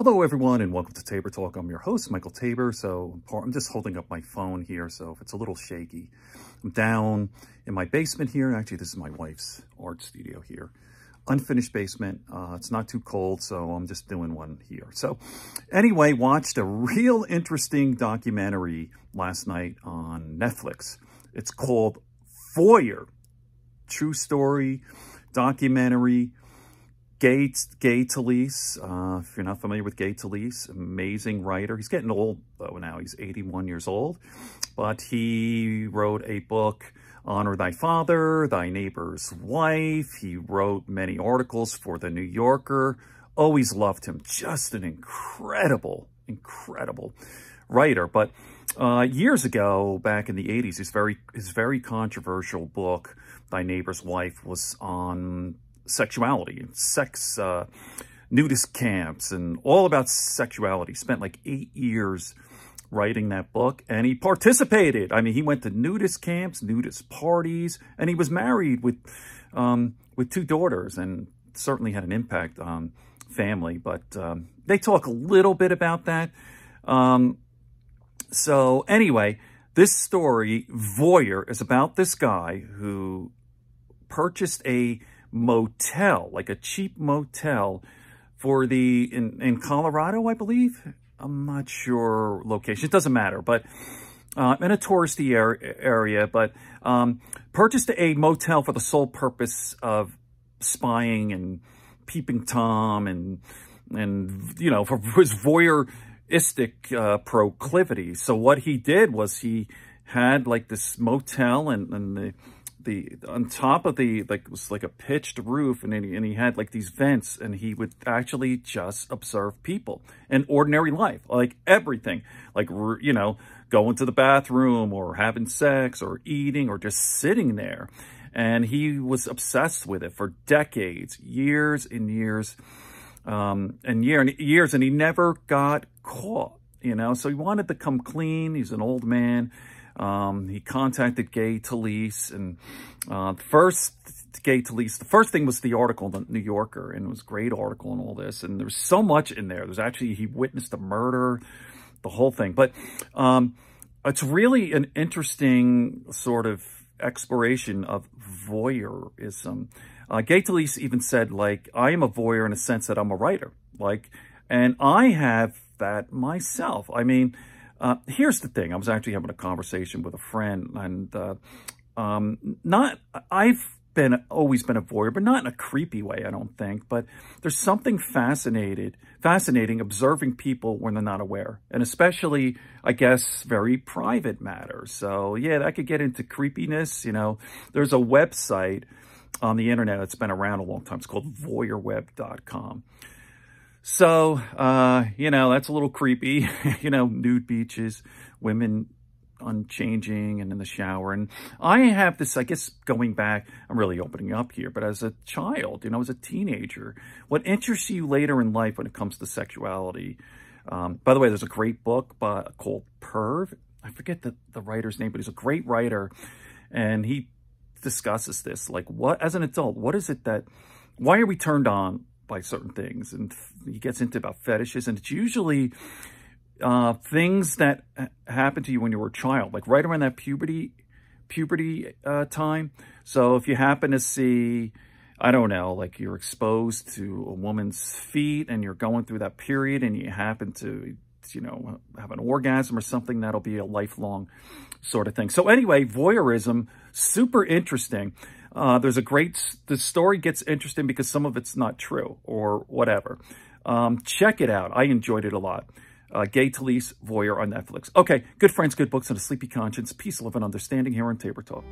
Hello, everyone, and welcome to Tabor Talk. I'm your host, Michael Tabor. So I'm just holding up my phone here, so if it's a little shaky, I'm down in my basement here. Actually, this is my wife's art studio here. Unfinished basement. It's not too cold, so I'm just doing one here. So anyway, watched a real interesting documentary last night on Netflix. It's called Voyeur. True story documentary. Gay Talese, if you're not familiar with Gay Talese, amazing writer. He's getting old, though, now. He's 81 years old. But he wrote a book, Honor Thy Father, Thy Neighbor's Wife. He wrote many articles for The New Yorker. Always loved him. Just an incredible writer. But years ago, back in the 80s, his very controversial book, Thy Neighbor's Wife, was on sexuality and sex, nudist camps, and all about sexuality. Spent like 8 years writing that book, and he participated. I mean, he went to nudist camps, nudist parties, and he was married with 2 daughters, and certainly had an impact on family. But they talk a little bit about that. So anyway, this story, Voyeur, is about this guy who purchased a motel, like a cheap motel for in Colorado, I believe. I'm not sure location. It doesn't matter, but in a touristy area, but purchased a motel for the sole purpose of spying and peeping Tom and you know, for his voyeuristic proclivities. So what he did was he had like this motel and the on top of the, like, it was like a pitched roof, and he had like these vents, and he would actually just observe people in ordinary life, like everything, like, you know, going to the bathroom or having sex or eating or just sitting there. And he was obsessed with it for decades, years and years, and he never got caught, you know. So he wanted to come clean. He's an old man. He contacted Gay Talese, and the first thing was the article in the New Yorker, and it was a great article and all this, and there's so much in there. There's actually, he witnessed a murder, the whole thing. But it's really an interesting sort of exploration of voyeurism. Gay Talese even said, like, I am a voyeur in a sense that I'm a writer, like, and I have that myself. I mean, here's the thing. I was actually having a conversation with a friend, and I've always been a voyeur, but not in a creepy way, I don't think. But there's something fascinating observing people when they're not aware, and especially, I guess, very private matters. So yeah, that could get into creepiness. You know, there's a website on the internet that's been around a long time. It's called voyeurweb.com. So, you know, that's a little creepy, you know, nude beaches, women unchanging and in the shower. And I have this, I guess, going back, I'm really opening up here, but as a child, you know, as a teenager, what interests you later in life when it comes to sexuality? By the way, there's a great book called Perv. I forget the writer's name, but he's a great writer. And he discusses this, like, what, as an adult, what is it that, why are we turned on by certain things? And he gets into about fetishes, and it's usually things that happen to you when you were a child, like right around that puberty time. So if you happen to see, I don't know, like you're exposed to a woman's feet and you're going through that period, and you happen to, you know, have an orgasm or something, that'll be a lifelong sort of thing. So anyway, voyeurism, super interesting. The story gets interesting because some of it's not true or whatever. Check it out. I enjoyed it a lot. Gay Talese, Voyeur on Netflix. Okay, good friends, good books, and a sleepy conscience. Peace, love, and understanding here on Tabor Talk.